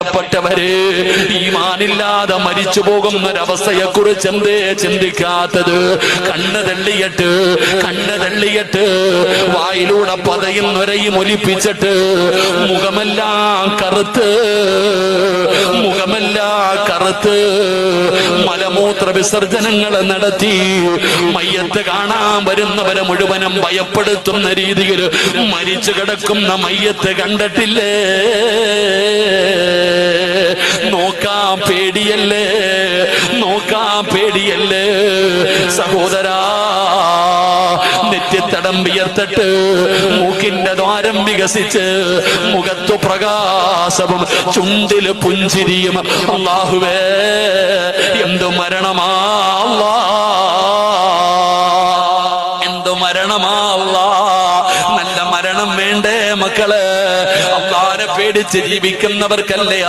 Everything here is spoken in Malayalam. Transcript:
പ്പെട്ടവര് ഈമാനില്ലാതെ മരിച്ചു പോകുന്നൊരവസ്ഥയെ കുറിച്ച് എന്തേ ചിന്തിക്കാത്തത്? കണ്ണ് തള്ളിയിട്ട് വായിലൂടെ പതയും നൊരയും ഒലിപ്പിച്ചിട്ട് മുഖമെല്ലാം കറുത്ത് മലമൂത്ര വിസർജനങ്ങൾ നടത്തി മയ്യത്ത് കാണാൻ വരുന്നവരെ മുഴുവനും ഭയപ്പെടുത്തുന്ന രീതിയിൽ മരിച്ചു കിടക്കുന്ന മയ്യത്ത് കണ്ടിട്ടില്ലേ? നോക്കാൻ പേടിയല്ലേ സഹോദരാ? നെറ്റിത്തടം വിയർത്തിട്ട് മൂക്കിന്റെ ദ്വാരം വികസിച്ച് മുഖത്തു പ്രകാശവും ചുണ്ടില് പുഞ്ചിരിയും. അല്ലാഹുവേ, എന്തു മരണമാ നല്ല മരണം വേണ്ടേ മക്കള്? അല്ലാഹുവിനെ പേടിച്ച് ജീവിക്കുന്നവർക്കല്ലേ